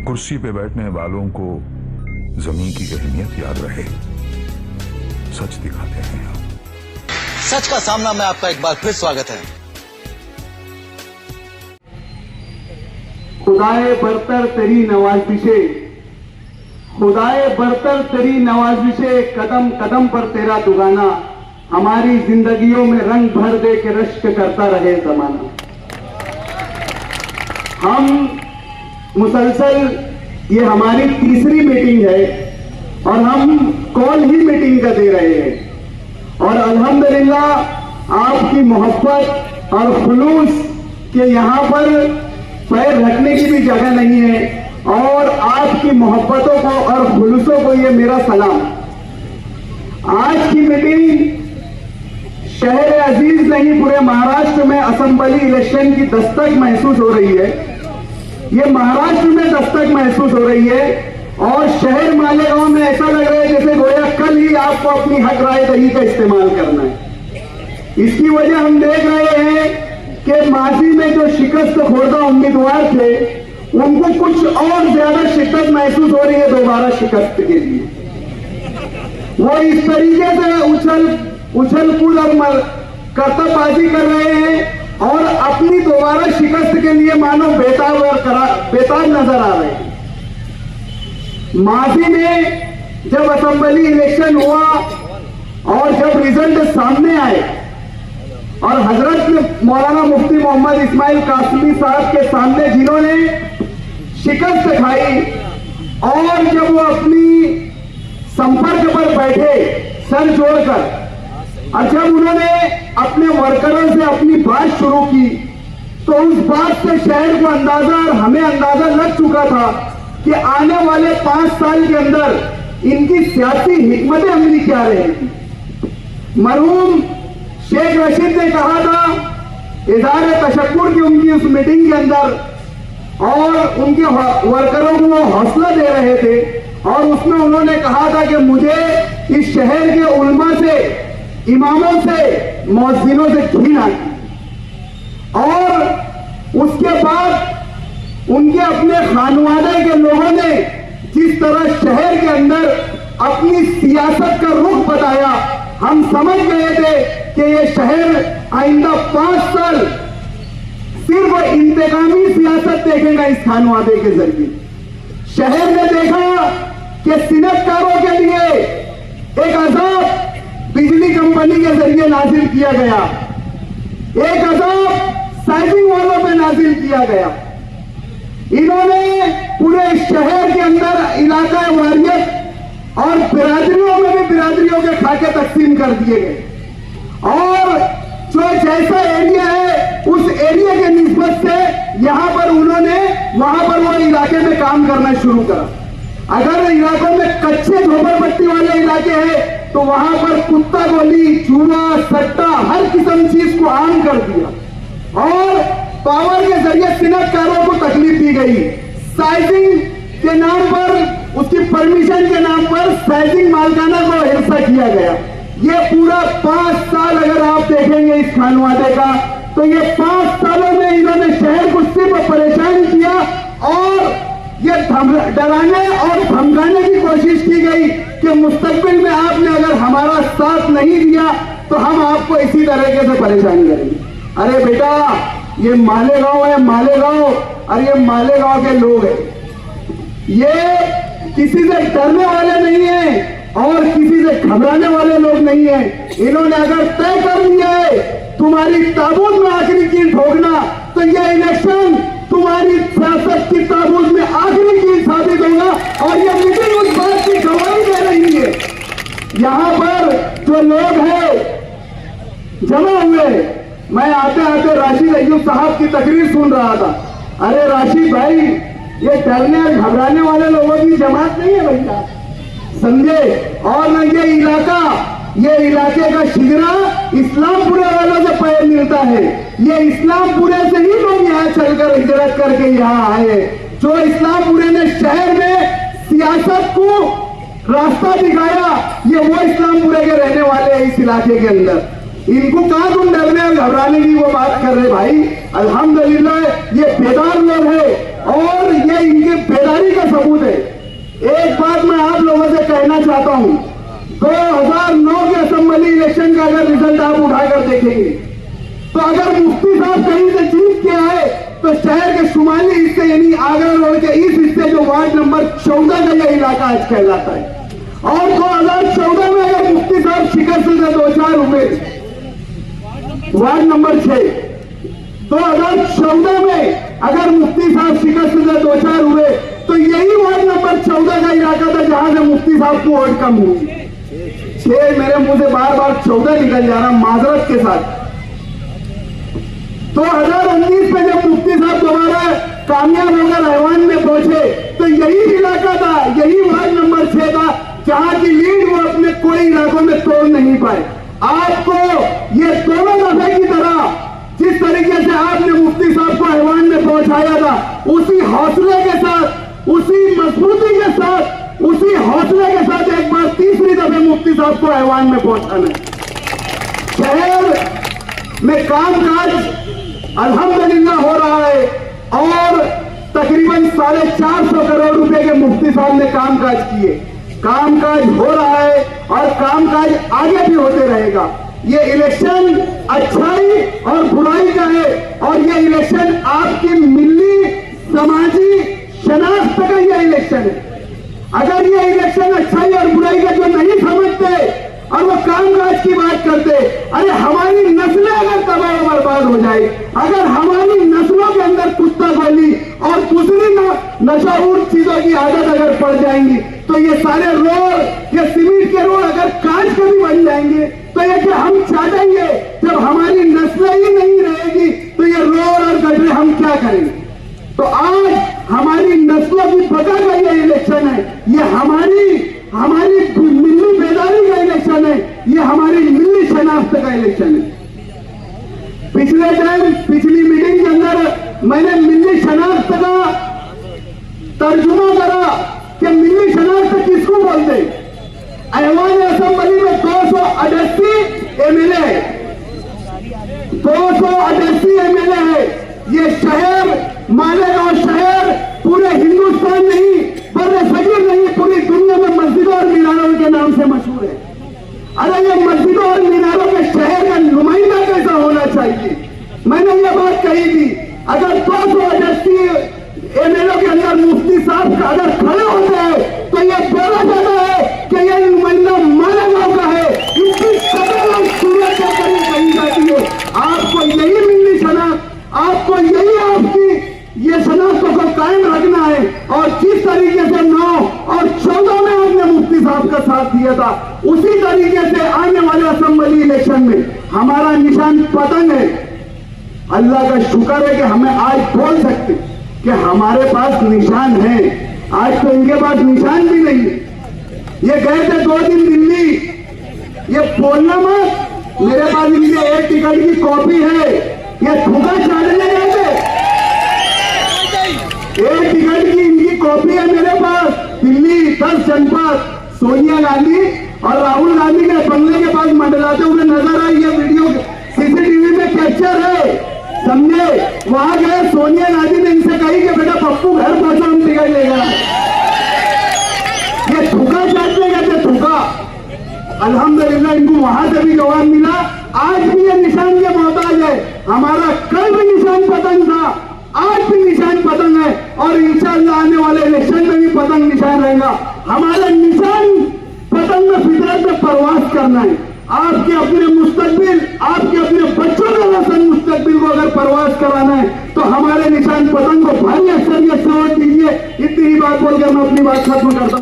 कुर्सी पे बैठने वालों को जमीन की अहमियत याद रहे, सच दिखाते हैं हम। सच का सामना में आपका एक बार फिर स्वागत है। खुदाए बरतर तेरी नवाजिशें, खुदाए बरतर तेरी नवाजिशें, कदम कदम पर तेरा दुगाना, हमारी जिंदगियों में रंग भर दे के रश्क करता रहे जमाना। हम मुसलसल, ये हमारी तीसरी मीटिंग है और हम कॉल ही मीटिंग का दे रहे हैं और अल्हम्दुलिल्लाह आपकी मोहब्बत और खुलूस के यहाँ पर पैर रखने की भी जगह नहीं है और आपकी मोहब्बतों को और खुलूसों को ये मेरा सलाम। आज की मीटिंग शहर अजीज नहीं, पूरे महाराष्ट्र में असेंबली इलेक्शन की दस्तक महसूस हो रही है। ये महाराष्ट्र में दस्तक महसूस हो रही है और शहर मालेगांव में ऐसा लग रहा है जैसे गोया कल ही आपको अपनी हक राय दही का इस्तेमाल करना है। इसकी वजह हम देख रहे हैं कि माजी में जो शिकस्त खोरदा उम्मीदवार थे उनको कुछ और ज्यादा शिद्दत महसूस हो रही है दोबारा शिकस्त के लिए। वो इस तरीके से उछल कूद और करतबबाजी कर रहे हैं और अपनी दोबारा शिकस्त के लिए मानो बेताब नजर आ रहे हैं। माजी में जब असेंबली इलेक्शन हुआ और जब रिजल्ट सामने आए और हजरत मौलाना मुफ्ती मोहम्मद इस्माइल कासमी साहब के सामने जिन्होंने शिकस्त खाई और जब वो अपनी संपर्क पर बैठे सर जोड़कर और जब उन्होंने अपने वर्करों से अपनी बात शुरू की तो उस बात से शहर को अंदाजा और हमें अंदाजा लग चुका था कि आने वाले 5 साल के अंदर इनकी सियासी हिकमत अमली क्या रहेगी। मरहूम शेख रशीद ने कहा था इज़हार तशक्कुर की उनकी उस मीटिंग के अंदर और उनके वर्करों को वो हौसला दे रहे थे और उसमें उन्होंने कहा था कि मुझे इस शहर के उलमा से, इमामों से, मौज़िनों से घिन आती। और उसके बाद उनके अपने खानवादे के लोगों ने जिस तरह शहर के अंदर अपनी सियासत का रुख बताया, हम समझ गए थे कि ये शहर आइंदा 5 साल सिर्फ इंतकामी सियासत देखेगा इस खानवादे के जरिए। शहर ने देखा कि सिनतकारों के लिए एक अजाब बिजली कंपनी के जरिए नाजिल किया गया, एक अजाब साइजिंग वालों पे नाजिल किया गया। इन्होंने पूरे शहर के अंदर इलाका वारियत और बिरादरियों में भी बिरादरियों के खाके तकसीम कर दिए गए और जो जैसा एरिया है उस एरिया के निस्बत से यहां पर उन्होंने वहां पर वो इलाके में काम करना शुरू करा। अगर इलाकों में कच्चे झोपड़पट्टी वाले इलाके हैं तो वहां पर कुत्ता गोली, जुआ, सट्टा, हर किस्म चीज को आम कर दिया और पावर के जरिए सिनतकारों को तकलीफ दी गई। साइजिंग के नाम पर, उसकी परमिशन के नाम पर साइजिंग मालकाना को हिस्सा किया गया। ये पूरा 5 साल अगर आप देखेंगे इस खानवादे का तो ये 5 सालों में इन्होंने शहर को सिर्फ परेशान किया और ये डराने और धमकाने की कोशिश की गई कि मुस्तकबिल में आपने अगर हमारा साथ नहीं दिया तो हम आपको इसी तरीके से परेशान करेंगे। अरे बेटा, ये मालेगांव है, मालेगांव, और ये मालेगांव के लोग हैं। ये किसी से डरने वाले नहीं है और किसी से घबराने वाले लोग नहीं है। इन्होंने अगर तय कर लिया है तुम्हारी ताबूत में आखिरी कील ठोकना तो यह इलेक्शन तुम्हारी सियासत की ताबूत में आखिरी कील साबित होगा और यह मीटिंग उस बात की गवाही दे रही है। यहां पर जो लोग हैं जमा हुए, मैं आते आते राशिद अय्यूब साहब की तकरीर सुन रहा था। अरे राशिद भाई, ये डरने और घबराने वाले लोगों की जमात नहीं है भैया, समझे। और न ये इलाके का शिजरा इस्लामपुरे वालों से पैर मिलता है। ये इस्लामपुरे से ही लोग यहाँ चलकर हिजरत करके यहाँ आए। जो इस्लामपुरे ने शहर में सियासत को रास्ता दिखाया, ये वो इस्लामपुरे के रहने वाले हैं इस इलाके के अंदर। इनको कहां तुम डरने और घबराने की वो बात कर रहे भाई। अल्हम्दुलिल्लाह ये बेदार लोग हैं और ये इनके बेदारी का सबूत है। एक बात मैं आप लोगों से कहना चाहता हूं, 2009 के असेंबली इलेक्शन का अगर रिजल्ट आप उठाकर देखेंगे तो अगर मुफ्ती साहब कहीं से जीत के आए तो शहर के शुमाली हिस्से यानी आगरा रोड के इस हिस्से जो वार्ड नंबर 14 का यह इलाका आज कहलाता है, और 2014 में अगर मुफ्ती साहब शिकस्त से 2-4 हुए, वार्ड नंबर 6 2014 में अगर मुफ्ती साहब शिकस्त से 2-4 हुए तो यही वार्ड नंबर 14 का इलाका था जहां से मुफ्ती साहब को वोट कम हुई। 6 मेरे मुंह से बार बार 14 निकल जा रहा माजरत के साथ। 2019 में जब मुफ्ती साहब दोबारा कामयाब होकर ऐवान में पहुंचे तो यही इलाका था, यही वार्ड नंबर 6 था जहां की लीड वो अपने कोई इलाकों में तोड़ नहीं पाए। आपको ये दोनों दफे की तरह जिस तरीके से आपने मुफ्ती साहब को ऐवान में पहुंचाया था, उसी हौसले के साथ, उसी मजबूती के साथ, उसी हौसले के साथ एक बार तीसरी दफे मुफ्ती साहब को ऐवान में पहुंचाना। शहर में कामकाज अल्हम्दुलिल्लाह हो रहा है और तकरीबन 450 करोड़ रुपए के मुफ्ती साहब ने कामकाज किए। कामकाज हो रहा है और कामकाज आगे भी होते रहेगा। ये इलेक्शन अच्छाई और बुराई का है और ये इलेक्शन आपकी मिली समाजी शनाख्त का ये इलेक्शन है। अगर ये इलेक्शन अच्छाई और बुराई का जो नहीं समझते और वो कामकाज की बात करते, अरे हमारी नस्लें अगर तबाह बर्बाद हो जाए, अगर हमारी नस्लों के अंदर कुत्ता गोली और दूसरी नशाऊर चीजों की आदत अगर पड़ जाएंगी तो ये सारे रोड, ये सीमेंट के रोड अगर कांच के भी बन जाएंगे तो ये क्या हम चाहेंगे? जब हमारी नस्लें ही नहीं रहेगी तो ये रोड और गड्ढे हम क्या करेंगे? तो आज हमारी नस्लों की बचा का ये इलेक्शन है, ये हमारी मिली बेदारी का इलेक्शन है, ये हमारी मिली शनाख्त का इलेक्शन है। पिछली मीटिंग के अंदर मैंने मिली शनाख्त का तर्जुमा करा कि मिली शनाख्त किसको बोलते। ऐवान असेंबली में 288 एमएलए है, 288 एमएलए है। ये शहर मालेगांव शहर पूरे हिंदुस्तान नहीं, बर्रे सगीर नहीं, पूरी दुनिया में मस्जिदों और मीनारों के नाम से मशहूर है। अरे ये मस्जिदों और मीनारों के शहर का नुमाइंदा कैसा होना चाहिए? मैंने ये बात कही थी, अगर 288 एमएलए के अंदर मुफ्ती साहब का अगर खड़े होते हैं तो ये बोला जाता है कि ये नुमाइंदा मालेगांव का है, इसकी कदर और सूरत के करीब कही जाती है। आपको यही मिलनी शनाख्त, आपको यही आपकी ये शनाख्तों को कायम रखना है और जिस तरीके से 9 और 14 में आपने मुफ्ती साहब का साथ दिया था, उसी तरीके से आने वाले असेंबली इलेक्शन में हमारा निशान पतंग है। अल्लाह का शुक्र है कि हमें आज बोल सकते कि हमारे पास निशान है। आज तो इनके पास निशान भी नहीं है। ये गए थे 2 दिन दिल्ली, ये बोलना मत मेरे पास इनके एक टिकट की कॉपी है, ये धोखा चाटने गए थे। एक टिकट की इनकी कॉपी है मेरे पास, दिल्ली 10 जनपद सोनिया गांधी और राहुल गांधी के बंगले के पास मंडलाते हुए नजर आई। ये वीडियो सीसीटीवी में कैप्चर है, समझे? वहां गए, सोनिया गांधी ने इनसे कही कि बेटा पप्पू घर पहुंचो, हम टिकट लेगा। ये धोखा चाटने गए थे, धोखा। अल्हम्दुलिल्लाह इनको वहां से भी जवाब मिला। आज भी ये निशान के मोहताज है। हमारा कल भी निशान पतंग था, आज भी निशान पतंग है और इंशाअल्लाह आने वाले इलेक्शन में भी पतंग निशान रहेगा। हमारा निशान पतंग में फितरत में परवास करना है। आपके अपने मुस्तकबिल, आपके अपने बच्चों के रोशन मुस्तकबिल को अगर परवास कराना है तो हमारे निशान पतंग को भारी अक्सरियत से वोट दीजिए। इतनी ही बात बोलकर मैं अपनी बात खत्म करता हूं।